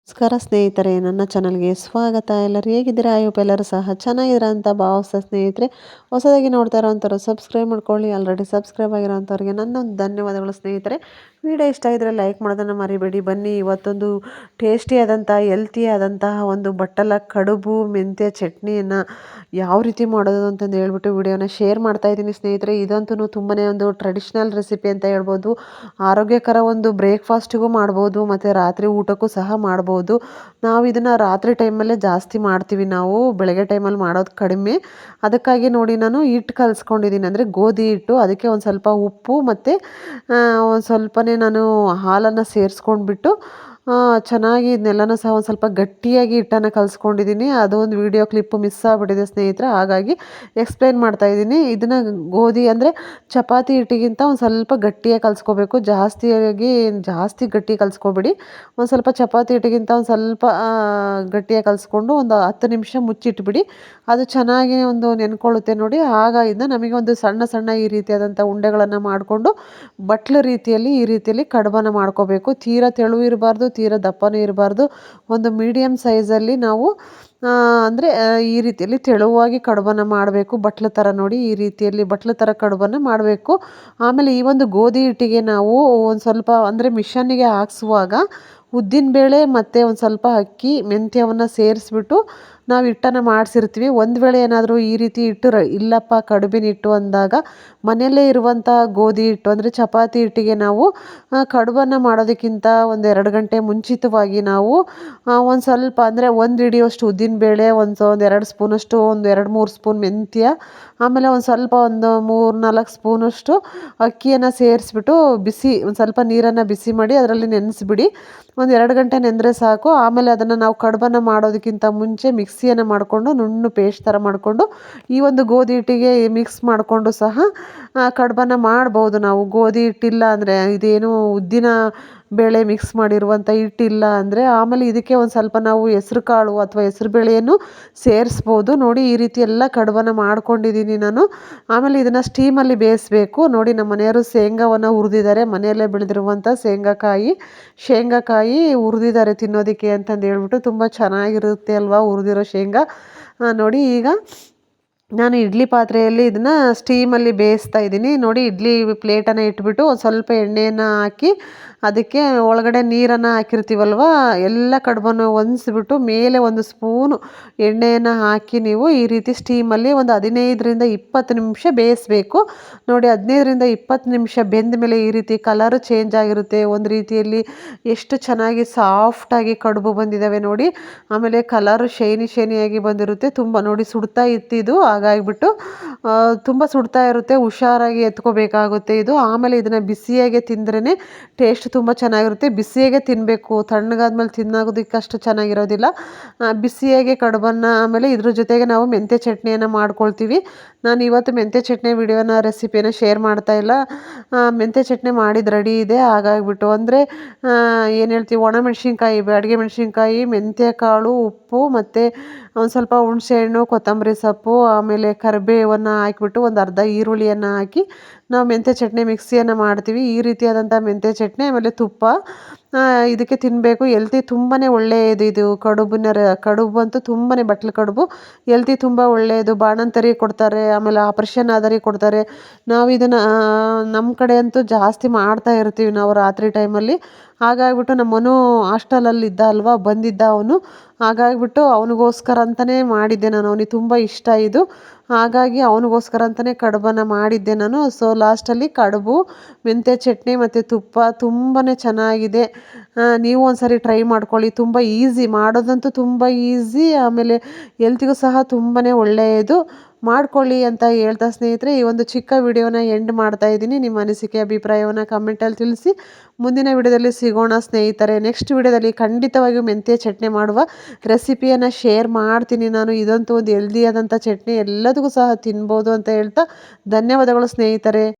ನಮಸ್ಕಾರ ಸ್ನೇಹಿತರೆ, ನನ್ನ ಚಾನಲ್ಗೆ ಸ್ವಾಗತ. ಎಲ್ಲರೂ ಹೇಗಿದ್ದೀರಾ? ಎಲ್ಲರೂ ಸಹ ಚೆನ್ನಾಗಿದ್ದೀರಾ ಅಂತ ಭಾವಿಸ್ತಾ ಸ್ನೇಹಿತರೆ, ಹೊಸದಾಗಿ ನೋಡ್ತಾ ಇರೋವಂಥವ್ರು ಸಬ್ಸ್ಕ್ರೈಬ್ ಮಾಡ್ಕೊಳ್ಳಿ. ಆಲ್ರೆಡಿ ಸಬ್ಸ್ಕ್ರೈಬ್ ಆಗಿರೋವಂಥವ್ರಿಗೆ ನನ್ನೊಂದು ಧನ್ಯವಾದಗಳು ಸ್ನೇಹಿತರೆ. ವಿಡಿಯೋ ಇಷ್ಟ ಆಗಿದ್ರೆ ಲೈಕ್ ಮಾಡೋದನ್ನು ಮರಿಬೇಡಿ. ಬನ್ನಿ, ಇವತ್ತೊಂದು ಟೇಸ್ಟಿಯಾದಂಥ ಹೆಲ್ತಿಯಾದಂತಹ ಒಂದು ಬಟ್ಟಲ ಕಡುಬು ಮೆಂತ್ಯ ಚಟ್ನಿಯನ್ನು ಯಾವ ರೀತಿ ಮಾಡೋದು ಅಂತಂದು ಹೇಳ್ಬಿಟ್ಟು ವಿಡಿಯೋನ ಶೇರ್ ಮಾಡ್ತಾ ಇದ್ದೀನಿ ಸ್ನೇಹಿತರೆ. ಇದಂತೂ ತುಂಬಾ ಒಂದು ಟ್ರೆಡಿಷ್ನಲ್ ರೆಸಿಪಿ ಅಂತ ಹೇಳ್ಬೋದು. ಆರೋಗ್ಯಕರ ಒಂದು ಬ್ರೇಕ್ಫಾಸ್ಟಿಗೂ ಮಾಡ್ಬೋದು ಮತ್ತು ರಾತ್ರಿ ಊಟಕ್ಕೂ ಸಹ ಮಾಡ್ಬೋದು. ನಾವು ಇದನ್ನು ರಾತ್ರಿ ಟೈಮಲ್ಲೇ ಜಾಸ್ತಿ ಮಾಡ್ತೀವಿ, ನಾವು ಬೆಳಗ್ಗೆ ಟೈಮಲ್ಲಿ ಮಾಡೋದು ಕಡಿಮೆ. ಅದಕ್ಕಾಗಿ ನೋಡಿ ನಾನು ಹಿಟ್ಟು ಕಲಿಸ್ಕೊಂಡಿದ್ದೀನಿ, ಅಂದರೆ ಗೋಧಿ ಹಿಟ್ಟು. ಅದಕ್ಕೆ ಒಂದು ಸ್ವಲ್ಪ ಉಪ್ಪು ಮತ್ತು ಒಂದು ಸ್ವಲ್ಪನೇ ನಾನು ಹಾಲನ್ನು ಸೇರಿಸ್ಕೊಂಡ್ಬಿಟ್ಟು ಚೆನ್ನಾಗಿ ಇದನ್ನೆಲ್ಲನೂ ಸಹ ಒಂದು ಸ್ವಲ್ಪ ಗಟ್ಟಿಯಾಗಿ ಹಿಟ್ಟನ್ನು ಕಲಿಸ್ಕೊಂಡಿದ್ದೀನಿ. ಅದು ಒಂದು ವಿಡಿಯೋ ಕ್ಲಿಪ್ಪು ಮಿಸ್ ಆಗಿಬಿಟ್ಟಿದೆ ಸ್ನೇಹಿತರೆ, ಹಾಗಾಗಿ ಎಕ್ಸ್ಪ್ಲೈನ್ ಮಾಡ್ತಾಯಿದ್ದೀನಿ. ಇದನ್ನು ಗೋಧಿ ಅಂದರೆ ಚಪಾತಿ ಹಿಟ್ಟಿಗಿಂತ ಒಂದು ಸ್ವಲ್ಪ ಗಟ್ಟಿಯಾಗಿ ಕಲಿಸ್ಕೋಬೇಕು. ಜಾಸ್ತಿ ಗಟ್ಟಿ ಕಲಿಸ್ಕೋಬೇಡಿ. ಒಂದು ಸ್ವಲ್ಪ ಚಪಾತಿ ಹಿಟ್ಟಿಗಿಂತ ಒಂದು ಸ್ವಲ್ಪ ಗಟ್ಟಿಯಾಗಿ ಕಲಿಸ್ಕೊಂಡು ಒಂದು 10 ನಿಮಿಷ ಮುಚ್ಚಿಟ್ಬಿಡಿ. ಅದು ಚೆನ್ನಾಗಿ ಒಂದು ನೆನ್ಕೊಳ್ಳುತ್ತೆ ನೋಡಿ. ಆಗ ಇದನ್ನ ನಮಗೆ ಒಂದು ಸಣ್ಣ ಸಣ್ಣ ಈ ರೀತಿಯಾದಂಥ ಉಂಡೆಗಳನ್ನು ಮಾಡಿಕೊಂಡು ಬಟ್ಲು ರೀತಿಯಲ್ಲಿ ಈ ರೀತಿಯಲ್ಲಿ ಕಡುಬನ್ನು ಮಾಡ್ಕೋಬೇಕು. ತೀರಾ ತೆಳು ಇರಬಾರ್ದು, ತೀರಾ ದಪ್ಪನೂ ಇರಬಾರ್ದು. ಒಂದು ಮೀಡಿಯಮ್ ಸೈಜಲ್ಲಿ ನಾವು ಅಂದರೆ ಈ ರೀತಿಯಲ್ಲಿ ತೆಳುವಾಗಿ ಕಡುಬನ್ನು ಮಾಡಬೇಕು. ಬಟ್ಲು ಥರ ನೋಡಿ, ಈ ರೀತಿಯಲ್ಲಿ ಬಟ್ಲು ಥರ ಕಡುಬನ್ನು ಮಾಡಬೇಕು. ಆಮೇಲೆ ಈ ಒಂದು ಗೋಧಿ ಹಿಟ್ಟಿಗೆ ನಾವು ಒಂದು ಸ್ವಲ್ಪ ಅಂದರೆ ಮಿಷನ್ನಿಗೆ ಹಾಕ್ಸುವಾಗ ಉದ್ದಿನಬೇಳೆ ಮತ್ತು ಒಂದು ಸ್ವಲ್ಪ ಅಕ್ಕಿ ಮೆಂತ್ಯವನ್ನು ಸೇರಿಸ್ಬಿಟ್ಟು ನಾವು ಹಿಟ್ಟನ್ನು ಮಾಡಿಸಿರ್ತೀವಿ. ಒಂದು ವೇಳೆ ಏನಾದರೂ ಈ ರೀತಿ ಹಿಟ್ಟು ಇಲ್ಲಪ್ಪ ಕಡುಬಿನ ಹಿಟ್ಟು ಅಂದಾಗ ಮನೆಯಲ್ಲೇ ಇರುವಂಥ ಗೋಧಿ ಹಿಟ್ಟು ಅಂದರೆ ಚಪಾತಿ ಹಿಟ್ಟಿಗೆ ನಾವು ಕಡುಬನ್ನು ಮಾಡೋದಕ್ಕಿಂತ ಒಂದು 2 ಗಂಟೆ ಮುಂಚಿತವಾಗಿ ನಾವು ಒಂದು ಸ್ವಲ್ಪ ಅಂದರೆ ಒಂದು ಹಿಡಿಯೋಷ್ಟು ಉದ್ದಿನಬೇಳೆ, ಒಂದು 2 ಸ್ಪೂನಷ್ಟು, ಒಂದು 2-3 ಸ್ಪೂನ್ ಮೆಂತ್ಯ, ಆಮೇಲೆ ಒಂದು ಸ್ವಲ್ಪ ಒಂದು 3-4 ಸ್ಪೂನಷ್ಟು ಅಕ್ಕಿಯನ್ನು ಸೇರಿಸ್ಬಿಟ್ಟು ಒಂದು ಸ್ವಲ್ಪ ನೀರನ್ನು ಬಿಸಿ ಮಾಡಿ ಅದರಲ್ಲಿ ನೆನೆಸ್ಬಿಡಿ. ಒಂದು 2 ಗಂಟೆ ನೆಂದರೆ ಸಾಕು. ಆಮೇಲೆ ಅದನ್ನು ನಾವು ಕಡುಬನ್ನು ಮಾಡೋದಕ್ಕಿಂತ ಮುಂಚೆ ಮಿಕ್ಸಿಯನ್ನು ಮಾಡಿಕೊಂಡು ನುಣ್ಣು ಪೇಸ್ಟ್ ಥರ ಮಾಡಿಕೊಂಡು ಈ ಒಂದು ಗೋಧಿ ಹಿಟ್ಟಿಗೆ ಮಿಕ್ಸ್ ಮಾಡಿಕೊಂಡು ಸಹ ಕಡುಬನ್ನು ಮಾಡ್ಬೋದು ನಾವು. ಗೋಧಿ ಹಿಟ್ಟಿಲ್ಲ ಅಂದರೆ, ಇದೇನು ಉದ್ದಿನ ಬೇಳೆ ಮಿಕ್ಸ್ ಮಾಡಿರುವಂಥ ಹಿಟ್ಟಿಲ್ಲ ಅಂದರೆ ಆಮೇಲೆ ಇದಕ್ಕೆ ಒಂದು ಸ್ವಲ್ಪ ನಾವು ಹೆಸ್ರು ಕಾಳು ಅಥವಾ ಹೆಸ್ರು ಬೇಳೆಯನ್ನು ಸೇರಿಸ್ಬೋದು. ನೋಡಿ, ಈ ರೀತಿ ಎಲ್ಲ ಕಡುಬನ್ನು ಮಾಡ್ಕೊಂಡಿದ್ದೀನಿ ನಾನು. ಆಮೇಲೆ ಇದನ್ನು ಸ್ಟೀಮಲ್ಲಿ ಬೇಯಿಸಬೇಕು. ನೋಡಿ, ನಮ್ಮ ಮನೆಯವರು ಶೇಂಗಾವನ್ನು ಹುರಿದಿದ್ದಾರೆ, ಮನೆಯಲ್ಲೇ ಬೆಳೆದಿರುವಂಥ ಶೇಂಗಾಕಾಯಿ ಹುರಿದಿದ್ದಾರೆ ತಿನ್ನೋದಕ್ಕೆ ಅಂತಂದು ಹೇಳ್ಬಿಟ್ಟು. ತುಂಬ ಚೆನ್ನಾಗಿರುತ್ತೆ ಅಲ್ವಾ ಹುರಿದಿರೋ ಶೇಂಗಾ. ನೋಡಿ, ಈಗ ನಾನು ಇಡ್ಲಿ ಪಾತ್ರೆಯಲ್ಲಿ ಇದನ್ನು ಸ್ಟೀಮಲ್ಲಿ ಬೇಯಿಸ್ತಾ ಇದ್ದೀನಿ. ನೋಡಿ, ಇಡ್ಲಿ ಪ್ಲೇಟನ್ನು ಇಟ್ಬಿಟ್ಟು ಒಂದು ಸ್ವಲ್ಪ ಎಣ್ಣೆಯನ್ನು ಹಾಕಿ ಅದಕ್ಕೆ ಒಳಗಡೆ ನೀರನ್ನು ಹಾಕಿರ್ತೀವಲ್ವ, ಎಲ್ಲ ಕಡುಬನ್ನು ಹೊಂದಿಸ್ಬಿಟ್ಟು ಮೇಲೆ ಒಂದು ಸ್ಪೂನು ಎಣ್ಣೆಯನ್ನು ಹಾಕಿ ನೀವು ಈ ರೀತಿ ಸ್ಟೀಮಲ್ಲಿ ಒಂದು 15-20 ನಿಮಿಷ ಬೇಯಿಸಬೇಕು. ನೋಡಿ, 15-20 ನಿಮಿಷ ಬೆಂದ ಮೇಲೆ ಈ ರೀತಿ ಕಲರು ಚೇಂಜ್ ಆಗಿರುತ್ತೆ. ಒಂದು ರೀತಿಯಲ್ಲಿ ಎಷ್ಟು ಚೆನ್ನಾಗಿ ಸಾಫ್ಟಾಗಿ ಕಡುಬು ಬಂದಿದ್ದಾವೆ ನೋಡಿ. ಆಮೇಲೆ ಕಲರು ಶೈನಿಯಾಗಿ ಬಂದಿರುತ್ತೆ. ತುಂಬ ನೋಡಿ ಸುಡ್ತಾ ಇತ್ತಿದು, ಹಾಗಾಗಿಬಿಟ್ಟು ತುಂಬ ಸುಡ್ತಾ ಇರುತ್ತೆ. ಹುಷಾರಾಗಿ ಎತ್ಕೋಬೇಕಾಗುತ್ತೆ ಇದು. ಆಮೇಲೆ ಇದನ್ನು ಬಿಸಿಯಾಗೆ ತಿಂದ್ರೇ ಟೇಸ್ಟ್ ತುಂಬ ಚೆನ್ನಾಗಿರುತ್ತೆ. ಬಿಸಿಯಾಗೆ ತಿನ್ನಬೇಕು, ತಣ್ಣಗಾದ್ಮೇಲೆ ತಿನ್ನೋದಕ್ಕೆ ಅಷ್ಟು ಚೆನ್ನಾಗಿರೋದಿಲ್ಲ. ಬಿಸಿಯಾಗೆ ಕಡುಬನ್ನು, ಆಮೇಲೆ ಇದ್ರ ಜೊತೆಗೆ ನಾವು ಮೆಂತ್ಯ ಚಟ್ನಿಯನ್ನು ಮಾಡ್ಕೊಳ್ತೀವಿ. ನಾನು ಇವತ್ತು ಮೆಂತ್ಯ ಚಟ್ನಿ ರೆಸಿಪಿನ ಶೇರ್ ಮಾಡ್ತಾ ಇಲ್ಲ. ಮೆಂತ್ಯ ಚಟ್ನಿ ಮಾಡಿದ್ದು ರೆಡಿ ಇದೆ. ಹಾಗಾಗಿಬಿಟ್ಟು ಅಂದರೆ ಏನು ಹೇಳ್ತೀವಿ, ಒಣಮೆಣ್ಸಿನ್ಕಾಯಿ, ಅಡುಗೆ ಮೆಣಸಿನ್ಕಾಯಿ, ಮೆಂತ್ಯ ಕಾಳು, ಉಪ್ಪು ಮತ್ತು ಒಂದು ಸ್ವಲ್ಪ ಹುಣಸೆಹಣ್ಣು, ಕೊತ್ತಂಬರಿ ಸೊಪ್ಪು, ಆಮೇಲೆ ಕರಿಬೇವನ್ನು ಹಾಕಿಬಿಟ್ಟು ಒಂದು ಅರ್ಧ ಈರುಳ್ಳಿಯನ್ನು ಹಾಕಿ ನಾವು ಮೆಂತ್ಯ ಚಟ್ನಿ ಮಿಕ್ಸಿಯನ್ನು ಮಾಡ್ತೀವಿ. ಈ ರೀತಿಯಾದಂಥ ಮೆಂತ್ಯ ಚಟ್ನಿ, ಆಮೇಲೆ ತುಪ್ಪ ಇದಕ್ಕೆ ತಿನ್ನಬೇಕು. ಹೆಲ್ತಿ ತುಂಬಾ ಒಳ್ಳೆಯದು ಇದು. ಕಡುಬು ಅಂತೂ ತುಂಬಾ, ಬಟ್ಲು ಕಡುಬು ಹೆಲ್ತಿ ತುಂಬ ಒಳ್ಳೆಯದು. ಬಾಣಂತರಿಗೆ ಕೊಡ್ತಾರೆ, ಆಮೇಲೆ ಆಪ್ರೇಷನ್ ಆದರಿಗೆ ಕೊಡ್ತಾರೆ. ನಾವು ಇದನ್ನು ನಮ್ಮ ಕಡೆ ಅಂತೂ ಜಾಸ್ತಿ ಮಾಡ್ತಾ ಇರ್ತೀವಿ ನಾವು ರಾತ್ರಿ ಟೈಮಲ್ಲಿ. ಹಾಗಾಗಿಬಿಟ್ಟು ನಮ್ಮನು ಹಾಸ್ಟೆಲಲ್ಲಿದ್ದ ಅಲ್ವಾ, ಬಂದಿದ್ದ ಅವನು. ಹಾಗಾಗಿಬಿಟ್ಟು ಅವನಿಗೋಸ್ಕರ ಅಂತಲೇ ಮಾಡಿದ್ದೆ ನಾನು. ಅವನಿಗೆ ತುಂಬ ಇಷ್ಟ ಇದು, ಹಾಗಾಗಿ ಅವನಿಗೋಸ್ಕರ ಅಂತಲೇ ಕಡುಬನ್ನು ಮಾಡಿದ್ದೆ ನಾನು. ಸೊ ಲಾಸ್ಟಲ್ಲಿ ಕಡುಬು, ಮೆಂತ್ಯ ಚಟ್ನಿ ಮತ್ತು ತುಪ್ಪ ತುಂಬಾ ಚೆನ್ನಾಗಿದೆ. ನೀವು ಒಂದ್ಸರಿ ಟ್ರೈ ಮಾಡ್ಕೊಳ್ಳಿ. ತುಂಬ ಈಸಿ, ಮಾಡೋದಂತೂ ತುಂಬ ಈಸಿ, ಆಮೇಲೆ ಹೆಲ್ತಿಗೂ ಸಹ ತುಂಬಾ ಒಳ್ಳೆಯದು. ಮಾಡ್ಕೊಳ್ಳಿ ಅಂತ ಹೇಳ್ತಾ ಸ್ನೇಹಿತರೆ, ಈ ಒಂದು ಚಿಕ್ಕ ವಿಡಿಯೋನ ಎಂಡ್ ಮಾಡ್ತಾ ಇದ್ದೀನಿ. ನಿಮ್ಮ ಅನಿಸಿಕೆ ಅಭಿಪ್ರಾಯವನ್ನು ಕಮೆಂಟಲ್ಲಿ ತಿಳಿಸಿ. ಮುಂದಿನ ವಿಡಿಯೋದಲ್ಲಿ ಸಿಗೋಣ ಸ್ನೇಹಿತರೆ. ನೆಕ್ಸ್ಟ್ ವಿಡಿಯೋದಲ್ಲಿ ಖಂಡಿತವಾಗಿಯೂ ಮೆಂತ್ಯ ಚಟ್ನಿ ಮಾಡುವ ರೆಸಿಪಿಯನ್ನು ಶೇರ್ ಮಾಡ್ತೀನಿ ನಾನು. ಇದಂತೂ ಒಂದು ಹೆಲ್ದಿಯಾದಂಥ ಚಟ್ನಿ, ಎಲ್ಲದಕ್ಕೂ ಸಹ ತಿನ್ಬೋದು ಅಂತ ಹೇಳ್ತಾ ಧನ್ಯವಾದಗಳು ಸ್ನೇಹಿತರೆ.